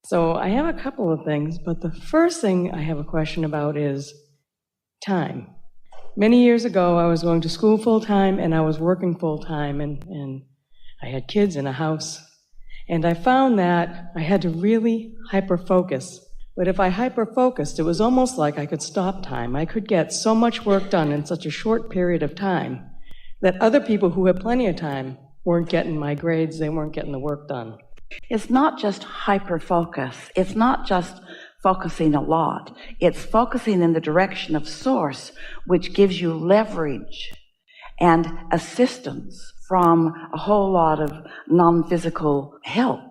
So I have a couple of things, but the first thing I have a question about is time. Many years ago, I was going to school full-time and I was working full-time, and I had kids in a house. And I found that I had to really hyper-focus. But if I hyper-focused, it was almost like I could stop time. I could get so much work done in such a short period of time that other people who had plenty of time weren't getting my grades, they weren't getting the work done. It's not just hyper-focus. It's not just focusing a lot. It's focusing in the direction of source, which gives you leverage and assistance from a whole lot of non-physical help.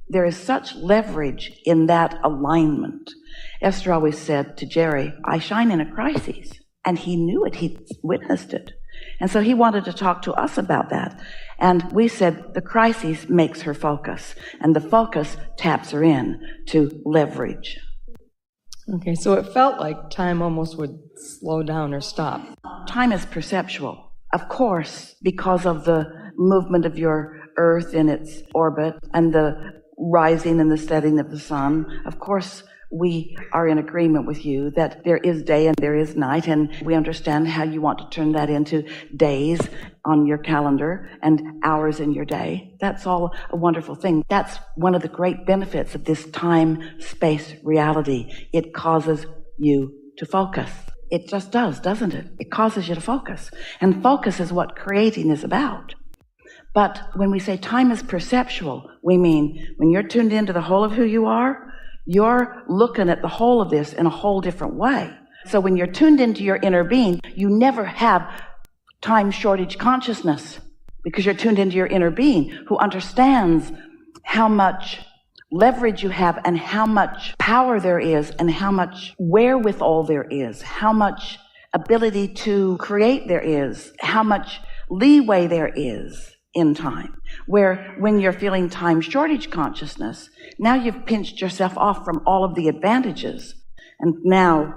There is such leverage in that alignment. Esther always said to Jerry, I shine in a crisis. And he knew it. He witnessed it. And so he wanted to talk to us about that. And we said the crisis makes her focus, and the focus taps her in to leverage. Okay, so it felt like time almost would slow down or stop. Time is perceptual, of course, because of the movement of your Earth in its orbit and the rising and the setting of the sun. Of course, we are in agreement with you that there is day and there is night, and we understand how you want to turn that into days on your calendar and hours in your day. That's all a wonderful thing. That's one of the great benefits of this time-space reality. It causes you to focus. It just does, doesn't it? It causes you to focus. And focus is what creating is about. But when we say time is perceptual, we mean when you're tuned into the whole of who you are, you're looking at the whole of this in a whole different way. So when you're tuned into your inner being, you never have time shortage consciousness because you're tuned into your inner being who understands how much leverage you have and how much power there is and how much wherewithal there is, how much ability to create there is, how much leeway there is in time. Where when you're feeling time shortage consciousness, now you've pinched yourself off from all of the advantages, and now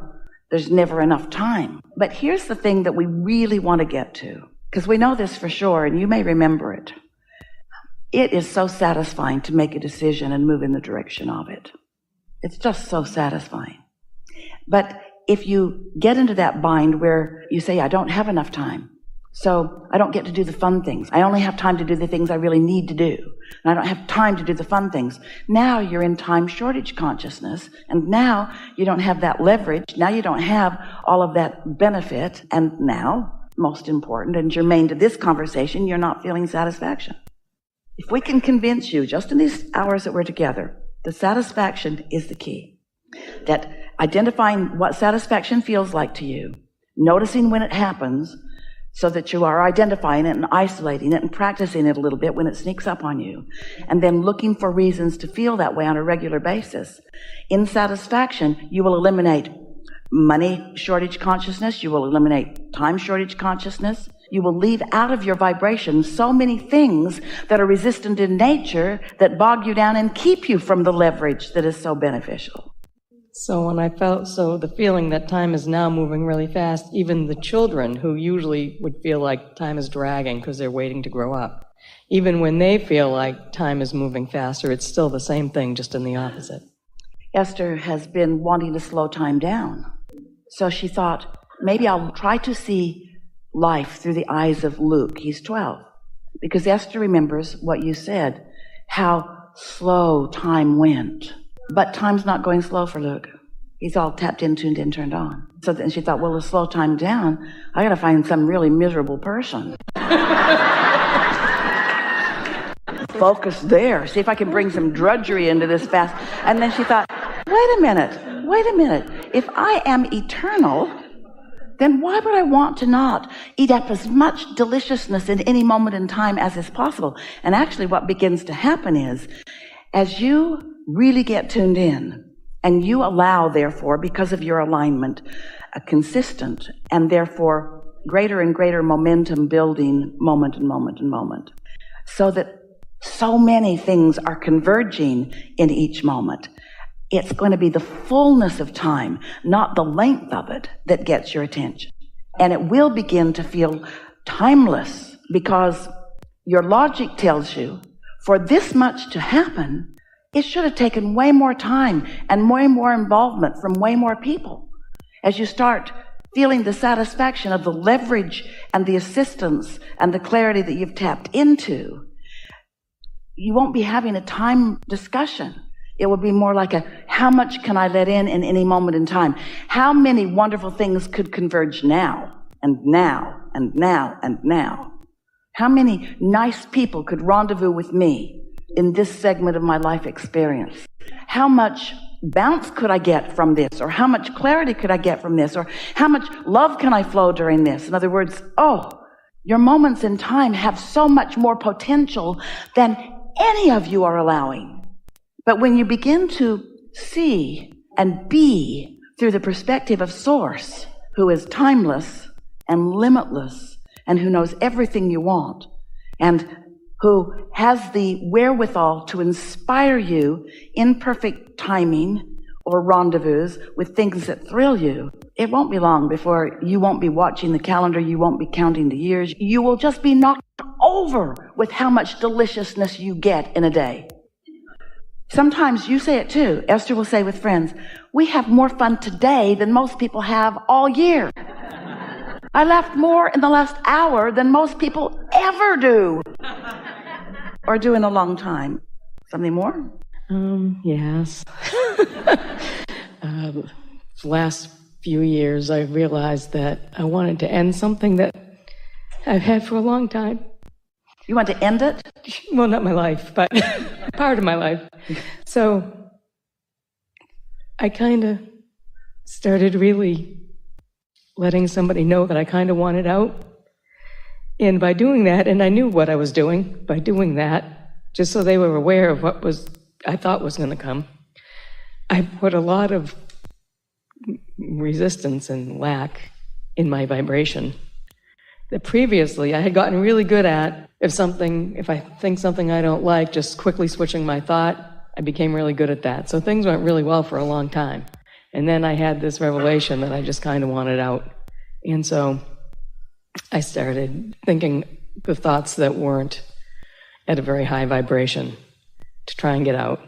there's never enough time. But here's the thing that we really want to get to, because we know this for sure, and you may remember it. It is so satisfying to make a decision and move in the direction of it. It's just so satisfying. But if you get into that bind where you say, I don't have enough time, so I don't get to do the fun things. I only have time to do the things I really need to do. And I don't have time to do the fun things. Now you're in time shortage consciousness. And now you don't have that leverage. Now you don't have all of that benefit. And now, most important and germane to this conversation, you're not feeling satisfaction. If we can convince you, just in these hours that we're together, the satisfaction is the key. That identifying what satisfaction feels like to you, noticing when it happens, so that you are identifying it and isolating it and practicing it a little bit when it sneaks up on you, and then looking for reasons to feel that way on a regular basis. In satisfaction, you will eliminate money shortage consciousness, you will eliminate time shortage consciousness, you will leave out of your vibration so many things that are resistant in nature that bog you down and keep you from the leverage that is so beneficial. So when I felt the feeling that time is now moving really fast, even the children who usually would feel like time is dragging because they're waiting to grow up, even when they feel like time is moving faster, it's still the same thing, just in the opposite. Esther has been wanting to slow time down. So she thought, maybe I'll try to see life through the eyes of Luke. He's 12. Because Esther remembers what you said, how slow time went. But time's not going slow for Luke. He's all tapped in, tuned in, turned on. So then she thought, well, to slow time down, I got to find some really miserable person. Focus there. See if I can bring some drudgery into this fast. And then she thought, wait a minute. If I am eternal, then why would I want to not eat up as much deliciousness in any moment in time as is possible? And actually what begins to happen is, as you really get tuned in, and you allow, therefore, because of your alignment, a consistent and therefore greater and greater momentum building moment and moment and moment, so that so many things are converging in each moment. It's going to be the fullness of time, not the length of it, that gets your attention. And it will begin to feel timeless because your logic tells you for this much to happen, It should have taken way more time and way more involvement from way more people. As you start feeling the satisfaction of the leverage and the assistance and the clarity that you've tapped into, you won't be having a time discussion. It will be more like how much can I let in any moment in time? How many wonderful things could converge now and now and now and now? How many nice people could rendezvous with me in this segment of my life experience? How much bounce could I get from this? Or how much clarity could I get from this? Or how much love can I flow during this? In other words, your moments in time have so much more potential than any of you are allowing. But when you begin to see and be through the perspective of Source, who is timeless and limitless and who knows everything you want and who has the wherewithal to inspire you in perfect timing or rendezvous with things that thrill you, it won't be long before you won't be watching the calendar, you won't be counting the years. You will just be knocked over with how much deliciousness you get in a day. Sometimes you say it too. Esther will say with friends, we have more fun today than most people have all year. I laughed more in the last hour than most people ever do. Or do in a long time. Something more? Yes. The last few years, I realized that I wanted to end something that I've had for a long time. You want to end it? Well, not my life, but part of my life. So I kind of started really letting somebody know that I kind of wanted out. And by doing that, and I knew what I was doing, by doing that, just so they were aware of what I thought was going to come, I put a lot of resistance and lack in my vibration that previously I had gotten really good at. If I think something I don't like, just quickly switching my thought, I became really good at that. So things went really well for a long time. And then I had this revelation that I just kind of wanted out. And so I started thinking the thoughts that weren't at a very high vibration to try and get out.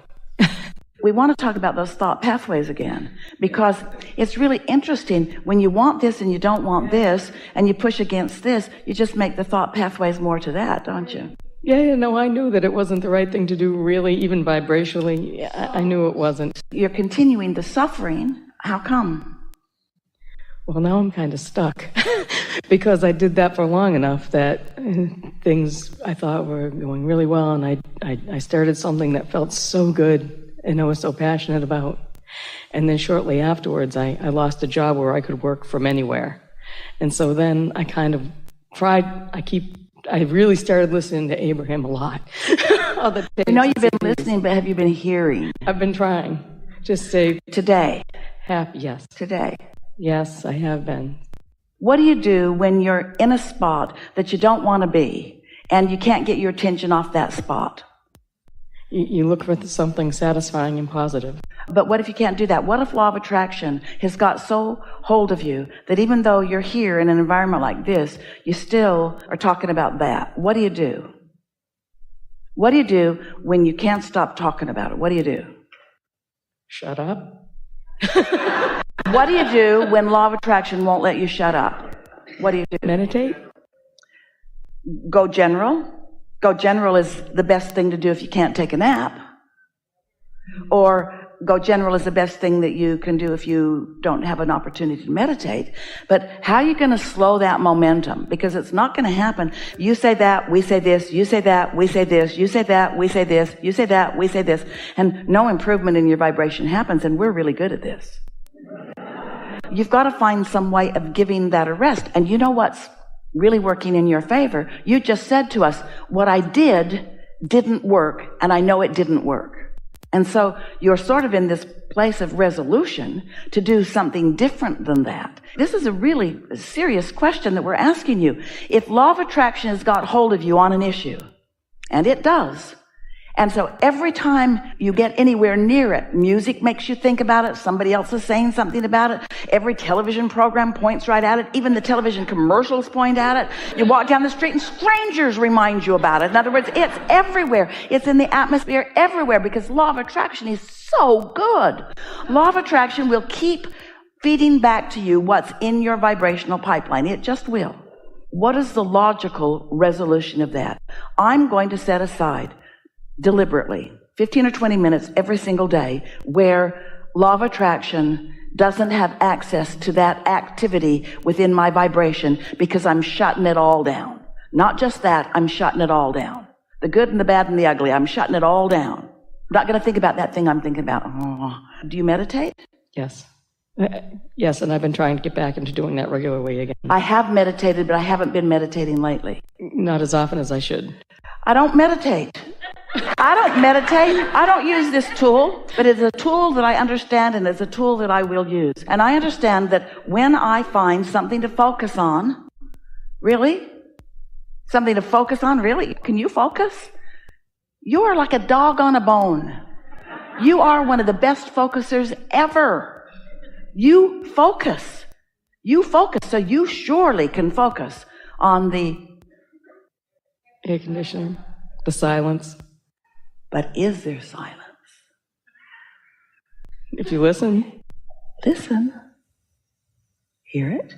We want to talk about those thought pathways again, because it's really interesting when you want this and you don't want this, and you push against this, you just make the thought pathways more to that, don't you? Yeah, no, I knew that it wasn't the right thing to do, really, even vibrationally. I knew it wasn't. You're continuing the suffering. How come? Well, now I'm kind of stuck because I did that for long enough that things I thought were going really well, and I started something that felt so good and I was so passionate about. And then shortly afterwards, I lost a job where I could work from anywhere. And so then I kind of tried, I really started listening to Abraham a lot. I know you've been listening, but have you been hearing? I've been trying. Just say... Today. Happy, yes. Today. Yes, I have been. What do you do when you're in a spot that you don't want to be and you can't get your attention off that spot? You look for something satisfying and positive. But what if you can't do that? What if law of attraction has got so hold of you that even though you're here in an environment like this, you still are talking about that? What do you do? What do you do when you can't stop talking about it? What do you do? Shut up. What do you do when law of attraction won't let you shut up? What do you do? Meditate. Go general. Go general is the best thing to do if you can't take a nap. Or go general is the best thing that you can do if you don't have an opportunity to meditate. But how are you going to slow that momentum? Because it's not going to happen. You say that, we say this, you say that, we say this, you say that, we say this, you say that, we say this, and no improvement in your vibration happens, and we're really good at this. You've got to find some way of giving that a rest. And you know what's really working in your favor? You just said to us, what I didn't work, and I know it didn't work. And so you're sort of in this place of resolution to do something different than that. This is a really serious question that we're asking you. If law of attraction has got hold of you on an issue, and it does, And so every time you get anywhere near it, music makes you think about it, somebody else is saying something about it, every television program points right at it, even the television commercials point at it. You walk down the street and strangers remind you about it. In other words, it's everywhere. It's in the atmosphere everywhere because law of attraction is so good. Law of attraction will keep feeding back to you what's in your vibrational pipeline. It just will. What is the logical resolution of that? I'm going to set aside deliberately 15 or 20 minutes every single day where law of attraction doesn't have access to that activity within my vibration because I'm shutting it all down. Not just that, I'm shutting it all down. The good and the bad and the ugly, I'm shutting it all down. I'm not going to think about that thing I'm thinking about. Oh. Do you meditate? Yes. Yes, and I've been trying to get back into doing that regularly again. I have meditated, but I haven't been meditating lately. Not as often as I should. I don't meditate. I don't use this tool, but it's a tool that I understand and it's a tool that I will use. And I understand that when I find something to focus on, really? Something to focus on, really? Can you focus? You are like a dog on a bone. You are one of the best focusers ever. You focus. So you surely can focus on the air conditioning, the silence. But is there silence? If you listen. Listen. Hear it?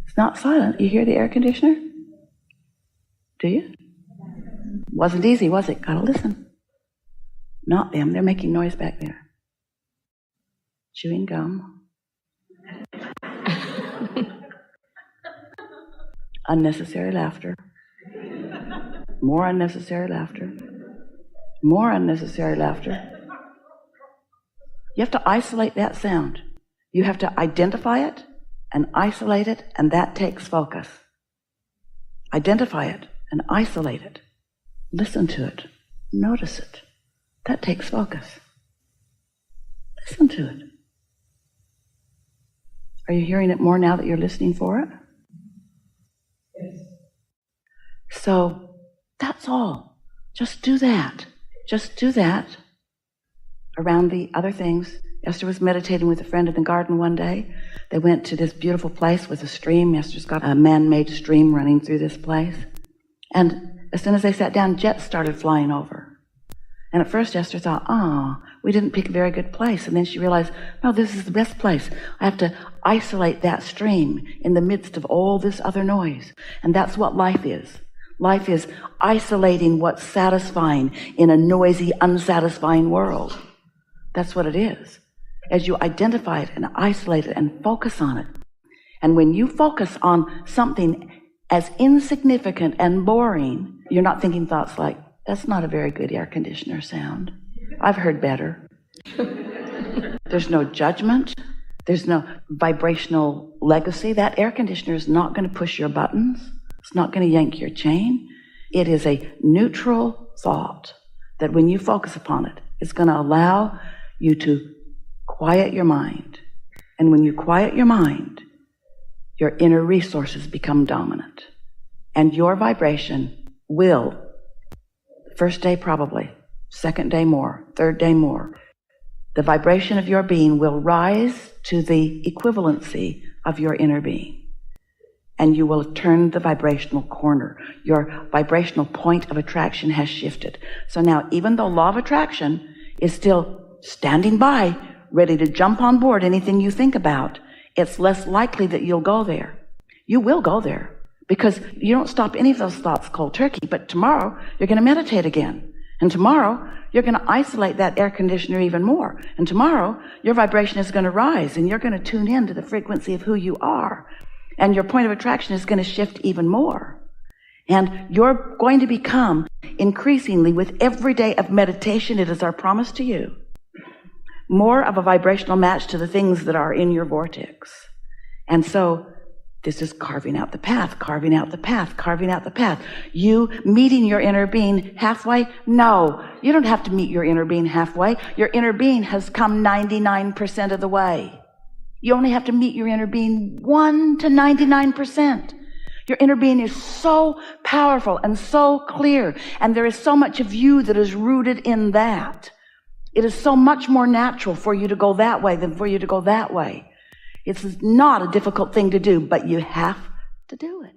It's not silent. You hear the air conditioner? Do you? Wasn't easy, was it? Gotta listen. Not them. They're making noise back there. Chewing gum. Unnecessary laughter. More unnecessary laughter. More unnecessary laughter. You have to isolate that sound. You have to identify it and isolate it, and that takes focus. Identify it and isolate it. Listen to it. Notice it. That takes focus. Listen to it. Are you hearing it more now that you're listening for it? Yes. So that's all. Just do that. Just do that around the other things. Esther was meditating with a friend in the garden one day. They went to this beautiful place with a stream. Esther's got a man-made stream running through this place. And as soon as they sat down, jets started flying over. And at first Esther thought, we didn't pick a very good place. And then she realized, no, this is the best place. I have to isolate that stream in the midst of all this other noise. And that's what life is. Life is isolating what's satisfying in a noisy, unsatisfying world. That's what it is. As you identify it and isolate it and focus on it. And when you focus on something as insignificant and boring, you're not thinking thoughts like, that's not a very good air conditioner sound. I've heard better. There's no judgment. There's no vibrational legacy. That air conditioner is not going to push your buttons. It's not going to yank your chain. It is a neutral thought that when you focus upon it, it's going to allow you to quiet your mind. And when you quiet your mind, your inner resources become dominant. And your vibration will, first day probably, second day more, third day more, the vibration of your being will rise to the equivalency of your inner being. And you will turn the vibrational corner. Your vibrational point of attraction has shifted. So now, even though law of attraction is still standing by, ready to jump on board anything you think about, it's less likely that you'll go there. You will go there because you don't stop any of those thoughts cold turkey, but tomorrow you're going to meditate again. And tomorrow you're going to isolate that air conditioner even more. And tomorrow your vibration is going to rise and you're going to tune in to the frequency of who you are. And your point of attraction is going to shift even more. And you're going to become increasingly, with every day of meditation, it is our promise to you, more of a vibrational match to the things that are in your vortex. And so this is carving out the path, carving out the path, carving out the path. You meeting your inner being halfway? No, you don't have to meet your inner being halfway. Your inner being has come 99% of the way. You only have to meet your inner being 1 to 99%. Your inner being is so powerful and so clear, and there is so much of you that is rooted in that. It is so much more natural for you to go that way than for you to go that way. It's not a difficult thing to do, but you have to do it.